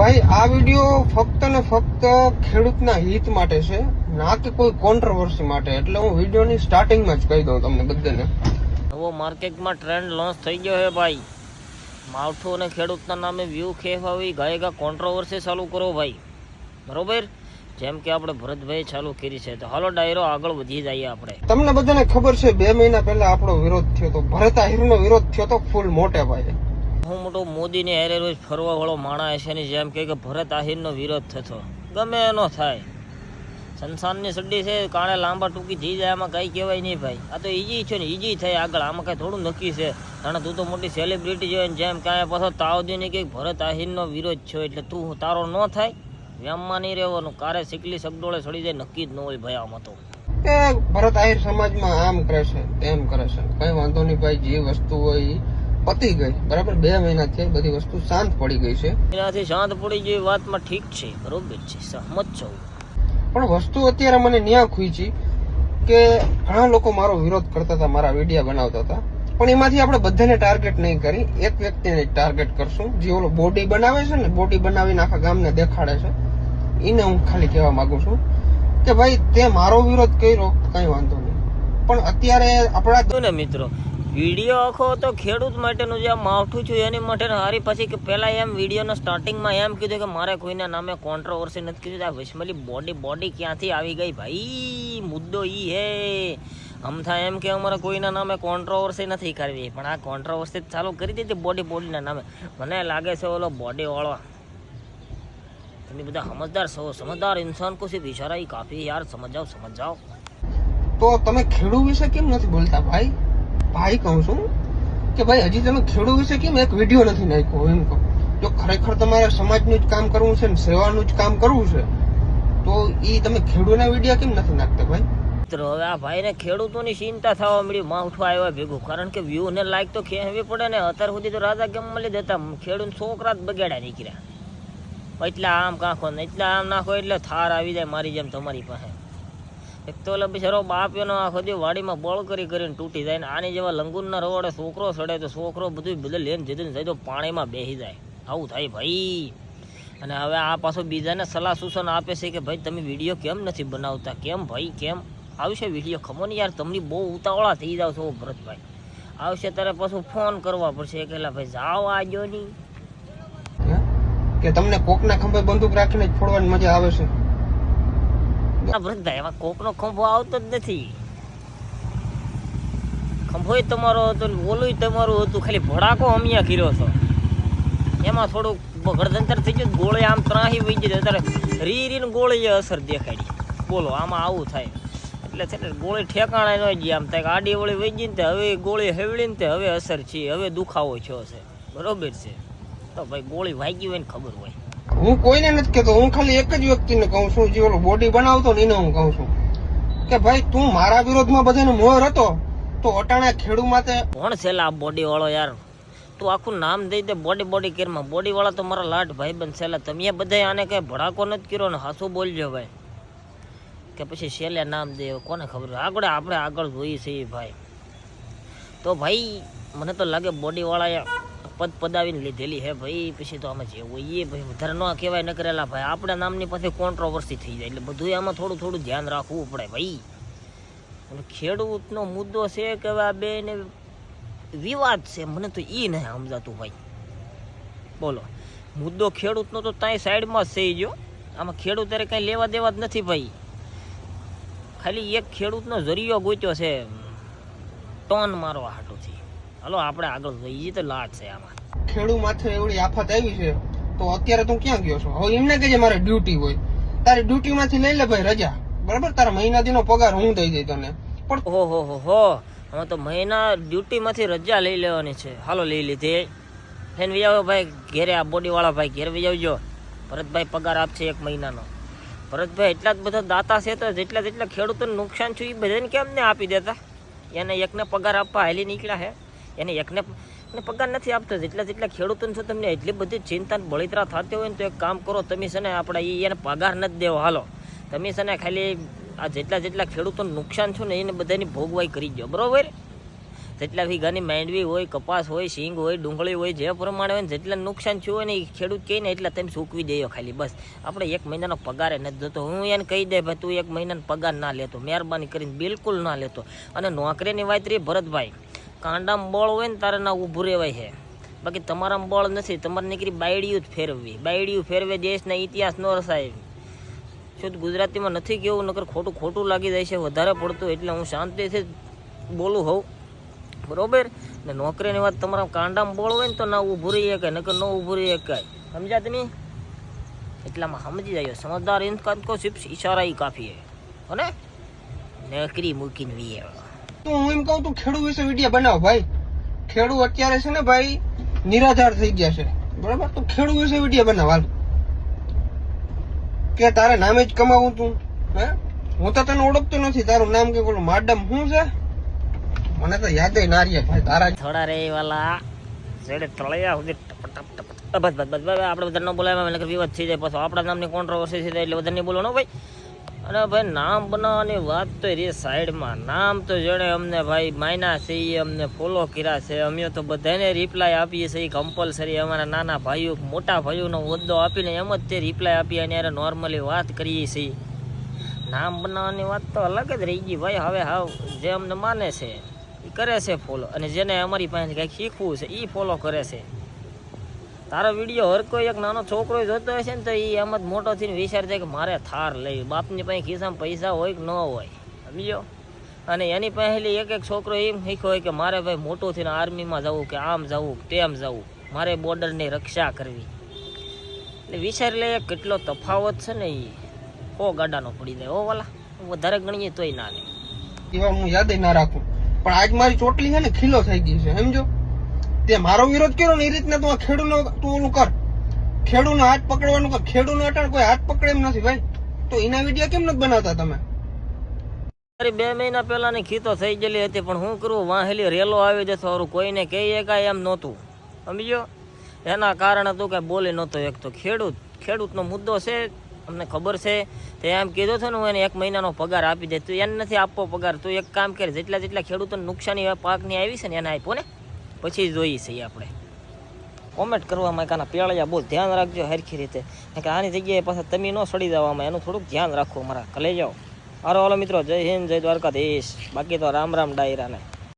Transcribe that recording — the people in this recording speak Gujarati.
ભાઈ આ વિડીયો ફક્ત ને ફક્ત ખેડૂતના હિત માટે છે, ના કે કોઈ કોન્ટ્રોવર્સી માટે. એટલે હું વિડીયોની સ્ટાર્ટિંગમાં જ કહી દઉં તમને બધાને. નવો માર્કેટમાં ટ્રેન્ડ લોન્ચ થઈ ગયો છે ભાઈ. માવઠું અને ખેડૂતના નામે વ્યૂ ખેફાવી ગાયગા કોન્ટ્રોવર્સી ચાલુ કરો ભાઈ, બરોબર? જેમ કે આપણે ભરતભાઈ ચાલુ કરી છે, તો હાલો ડાયરો આગળ વધી જઈએ આપણે. તમને બધાને ખબર છે 2 મહિના પહેલા આપણો વિરોધ થયો તો, ભરત આહિરનો વિરોધ થયો તો ફૂલ મોટે ભાઈ. હું મોટો મોદીને હારે રોજ ફરવા વાળો માણસ છે ને, જેમ કે ભરત આહિરનો વિરોધ થતો ગમે એનો થાય. સંસારની સડ્ડી છે, કાણે લાંબા ટૂંકી થઈ જાય, આમાં કઈ કહેવાય નહીં ભાઈ. આ તો ઈજી છે ને, ઈજી થાય આગળ, આમાં કઈ થોડું નક્કી છે. કારણ તું તો મોટી સેલિબ્રિટી જોઈએ ને, જેમ કાંઈ પાછો તાવ દઈને કે ભરત આહિરનો વિરોધ છે એટલે તું તારો ન થાય. વ્યામમાં નહીં રહેવાનું, કારે શીકલી સગડોળે સડી જાય નક્કી જ ન હોય ભાઈ. આમાં તો એ ભરત આહિર સમાજમાં આમ કરે છે તેમ કરે છે, કઈ વાંધો નહીં ભાઈ. જે વસ્તુ હોય પતી ગઈ, બરાબર. 2 મહિનાથી બધી વસ્તુ શાંત પડી ગઈ છે. એનાથી શાંત પડી ગઈ વાતમાં ઠીક છે, બરોબર છે, સહમત છું. પણ વસ્તુ અત્યારે મને ન્યા ખૂચી કે ઘણા લોકો મારો વિરોધ કરતા હતા, મારા વિડીયો બનાવતા હતા, પણ એમાંથી આપણે બધાને ટાર્ગેટ નહીં કરી, એક વ્યક્તિને ટાર્ગેટ કરશું, જે ઓલો બોડી બનાવે છે ને, બોડી બનાવીને આખા ગામને દેખાડે છે. એને હું ખાલી કહેવા માંગુ છું કે ભાઈ તે મારો વિરોધ કર્યો, કઈ વાંધો નહીં, પણ અત્યારે આપણા ને મિત્રો વિડીયો આખો તો ખેડૂત માટેનું જે માવઠું છે એની માટે હારી. પછી કે પહેલા એમ વિડીયોના સ્ટાર્ટિંગમાં એમ કીધું કે મારે કોઈના નામે કોન્ટ્રોવર્સી નથી કીધું. આ વિસ્મલી બોડી ક્યાંથી આવી ગઈ ભાઈ? મુદ્દો ઈ હે અમથા એમ કે અમારે કોઈના નામે કોન્ટ્રોવર્સી નથી કરવી, પણ આ કોન્ટ્રોવર્સી ચાલુ કરી દીધી બોડીના નામે. મને લાગે છે ઓલો બોડી વાળો, તમે બધા સમજદાર છો, સમજદાર ઇન્સાન કો સિર્ફ ઇશારા ही काफी यार, समझ जाओ. તો તમે ખેડૂત વિશે કેમ નથી બોલતા ભાઈ? ભાઈ કહું છું કે ભાઈ હજી તમે ખેડૂત વિશે કેમ એક વિડીયો નથી નાખ્યો? એમ કહો, જો ખરેખર તમારે સમાજનું જ કામ કરવું છે ને સેવાનું જ કામ કરવું છે, તો ઈ તમે ખેડૂતના વિડીયો કેમ નથી નાખતા ભાઈ? મિત્રો હવે આ ભાઈને ખેડૂતોની ચિંતા થવા મળી, માવઠું આવ્યા ભેગું. કારણ કે વ્યૂ ને લાઈક તો ખેંચવી પડે ને. અત્યાર સુધી તો રાજા કેમ મળી દેતા, ખેડૂત છોકરા જ બગાડ્યા નીકળ્યા. એટલા આમ કાંખો ને એટલા આમ નાખો એટલે થાર આવી જાય મારી જેમ તમારી પાસે. એક તો ઓલો બિચારો બાપ એનો આખો દી વાડીમાં બળ કરીને તૂટી જાય ને, આની જેવા લંગુરના રવાડે છોકરો સડે તો છોકરો બધું લઈને જઈને જાય તો પાણીમાં બેસી જાય. આવું થાય ભાઈ. અને હવે આ પાછો બીજાને સલાહ સૂચન આપે છે કે ભાઈ તમે વિડીયો કેમ નથી બનાવતા, કેમ ભાઈ કેમ આવશે વિડીયો? ખબર નહીં યાર, તમને બહુ ઉતાવળા થઈ જાવ છો ભરતભાઈ. આવશે ત્યારે પાછું ફોન કરવા પડશે કે ભાઈ જાઓ આજો નહીં, કે તમને કોકના ખંભે બંદૂક રાખીને જ ફોડવાની મજા આવે છે. ભરતભાઈ એમાં કોકનો ખંભો આવતો જ નથી. ખંભો તમારો હતો, ઓલું તમારું હતું, ખાલી ભડાકો અમિયા કર્યો હતો. એમાં થોડુંક ગળધંતર થઈ ગયું, ગોળી આમ ત્રાહી વહી ગઈ. અત્યારે રીને ગોળી અસર દેખાડી. બોલો આમાં આવું થાય એટલે છે ને, ગોળી ઠેકાણે ન ગઈ, આમ થાય આડી વળી વહી ગઈ ને હવે ગોળી હેવડી ને હવે અસર છે, હવે દુખાવો થયો છે, બરોબર છે. તો ભાઈ ગોળી વાગી હોય ને ખબર હોય. હું કોઈને નથી કહેતો, હું ખાલી એક જ વ્યક્તિને કહું છું, જે ઓલો બોડી બનાવતો ને એને હું કહું છું કે ભાઈ તું મારા વિરોધમાં બધાનો મોર હતો તો અટાણા ખેડૂ માટે કોણ છે આ બોડી વાળો? યાર તું આખું નામ દઈ દે, બોડી કેરમાં. બોડી વાળા તો મારા લાટ ભાઈ બંધ છેલ્લા. તમે બધા આને કઈ ભડાકો નથી કર્યો ને, હાસું બોલજો ભાઈ, કે પછી છેલ્લે નામ દે કોને ખબર? આગળ જોઈએ છીએ ભાઈ. તો ભાઈ મને તો લાગે બોડી વાળાએ પદાવીને લીધેલી હે ભાઈ. પછી તો આમાં જે હોય એ ભાઈ વધારે ન કહેવાય ન કરેલા ભાઈ. આપણા નામની પાસે કોન્ટ્રોવર્સી થઈ જાય એટલે બધું આમાં થોડું ધ્યાન રાખવું પડે ભાઈ. અને ખેડૂતનો મુદ્દો છે કે હવે આ બેને વિવાદ છે, મને તો એ નહીં સમજાતું ભાઈ. બોલો મુદ્દો ખેડૂતનો તો ત્યાં સાઈડમાં જ થઈ ગયો. આમાં ખેડૂત ત્યારે કંઈ લેવા દેવા જ નથી ભાઈ. ખાલી એક ખેડૂતનો જરિયો ગોત્યો છે ટોન મારવા હાટુથી. હાલો આપણે આગળ જઈએ તો લાટ છે આમાં. ખેડૂ માથે એવડી આફત આવી છે તો અત્યારે તું ક્યાં ગયો છો? હવે એમને કહેજે મારે ડ્યુટી હોય, તારી ડ્યુટી માંથી લઈ લે ભાઈ રજા, બરાબર? તારા મહિના દીનો પગાર હું દઈ દઈ તને. પણ હો હવે તો મહિના ડ્યુટી માંથી રજા લઈ લેવાની છે. હાલો લઈ લીધી. ફેન વિજાવો ભાઈ ઘેરે, આ બોડી વાળા ભાઈ ઘેર વિજાવજો. ભરતભાઈ પગાર આપશે 1 મહિનાનો. ભરતભાઈ એટલા જ બધા દાતા છે તો જેટલા ખેડૂતોને નુકસાન થયું એ બધાને કેમ ને આપી દેતા? એને એકને પગાર આપવા હાલી નીકળ્યા હે, એને એકને પગાર નથી આપતો. જેટલા ખેડૂતોને છો તમને એટલી બધી ચિંતા બળતરા થતી હોય ને, તો એક કામ કરો તમે છે ને, આપણે એને પગાર નથી દેવો. હાલો તમે છે ને ખાલી આ જેટલા ખેડૂતોને નુકસાન છો ને એને બધાની ભોગવાઈ કરી દો, બરોબર? જેટલા વીઘાની માંડવી હોય, કપાસ હોય, સિંગ હોય, ડુંગળી હોય, જે પ્રમાણે હોય ને જેટલા નુકસાન થયું હોય ને એ ખેડૂત કહે ને એટલા તમે સૂકવી દેજો ખાલી બસ. આપણે 1 મહિનાનો પગારે નથી જતો. હું એને કહી દે ભાઈ તું 1 મહિનાનો પગાર ના લેતો, મહેરબાની કરીને બિલકુલ ના લેતો. અને નોકરીની વાત રહી ભરતભાઈ, કાંડામાં બળ હોય ને તારે ના ઊભું રહેવાય છે, બાકી તમારામાં બળ નથી. તમારે નીકળી બાયડીયું જ ફેરવવી, બાયડીયું ફેરવે દેશના ઇતિહાસ ન રસાય. શુદ્ધ ગુજરાતીમાં નથી કેવું, નકર ખોટું લાગી જાય છે વધારે પડતું, એટલે હું શાંતિથી બોલું હોઉં બરોબર. ને નોકરીની વાત તમારા કાંડામાં બળ હોય ને તો ના ઊભું રહી શકાય, નકર ન ઊભું રહી શકાય. સમજ્યા તમે? એટલામાં સમજી જાય. સમજદાર ઇન્સાન કો સિર્ફ ઇશારા ही કાફી है, અને નોકરી મૂકીને વી તો હું એમ કહું તું ખેડૂત વિશે વિડીયો બનાવ ભાઈ. ખેડૂત અત્યારે છે ને ભાઈ નિરાધાર થઈ ગયા છે બરાબર, તો ખેડૂત વિશે વિડીયો બનાવ હાલ. કે તારે નામે જ કમાવું તું? હે, હું તો તને ઓળખતો નથી. તારું નામ કે બોલું માડમ શું છે? મને તો યાદ ના રહે ભાઈ તારા. થોડા રે વાલા જેડે તળિયા સુધી ટપ બસ આપણે બધા ન બોલાય, નકર વિવાદ થઈ જાય. પાછો આપણા નામની કોન્ટ્રોવર્સી થઈ જાય એટલે બધા નહીં બોલવાનો ભાઈ. અને ભાઈ નામ બનાવવાની વાત તો રે સાઈડમાં. નામ તો જેણે અમને ભાઈ માયના છે, એ અમને ફોલો કર્યા છે, અમે તો બધાને રિપ્લાય આપીએ છીએ કમ્પલસરી. અમારા નાના ભાઈઓ મોટા ભાઈઓનો હોદ્દો આપીને એમ જ તે રિપ્લાય આપીએ અને યારે નોર્મલી વાત કરીએ છીએ. નામ બનાવવાની વાત તો અલગ જ રહી ગઈ ભાઈ. હવે હાવ જે અમને માને છે એ કરે છે ફોલો, અને જેને અમારી પાસે કંઈક શીખવું છે એ ફોલો કરે છે. તારો વિડીયો હર કોઈ એક નાનો છોકરો જોતો હોય છે ને તો એ એમ જ મોટો થઈને વિચાર છે કે મારે થાર લઈ. બાપની પાસે ખિસ્સામાં પૈસા હોય કે ન હોય, સમજો. અને એની પહેલી એક છોકરો એમ શીખ્યો હોય કે મારે ભાઈ મોટું થઈને આર્મીમાં જવું, કે આમ જવું, તેમ જવું, મારે બોર્ડરની રક્ષા કરવી. એટલે વિચાર લે કેટલો તફાવત છે ને, એ 100 ગાડાનો પડી જાય. ઓ વાલા વધારે ગણીએ તોય ના લે. એવા હું યાદ ના રાખું, પણ આજ મારી ચોટલી છે ને ખીલો થઈ ગઈ છે, સમજો. તે મારો વિરોધ કર્યો ને એ રીતના તું ખેડૂતનો તું ઓલું કર, ખેડૂતનો હાથ પકડવાનું કર. ખેડૂતનો અટાણ કોઈ હાથ પકડે એમ નથી ભાઈ, તો એના વિડીયો કેમ નથી બનાવતા તમે? 2 મહિના પહેલાની ખીતો થઈ ગયેલી હતી, પણ હું કરું વાહેલી રેલો આવી જતો સારું, કોઈને કહીએ કાંઈ એમ નહોતું, સમજો. એના કારણે તું કાંઈ બોલી નહોતો એક. તો ખેડૂતનો મુદ્દો છે, અમને ખબર છે. તે એમ કીધું હતું ને હું એને 1 મહિનાનો પગાર આપી દે. તું એને નથી આપવો પગાર, તું એક કામ કરે, જેટલા પાકની નુકસાની પાકની આવી છે ને એને આપો ને, પછી જોઈએ છીએ આપણે. કોમેન્ટ કરવામાં કાના પેળિયા બહુ ધ્યાન રાખજો હરખી રીતે, કે આની જગ્યાએ પાછા તમે ન સડી જવામાં, એનું થોડુંક ધ્યાન રાખવું મારા. કલે જાઓ. હારો હાલો મિત્રો, જય હિન્દ, જય દ્વારકાધીશ. બાકી તો રામ રામ ડાયરાને.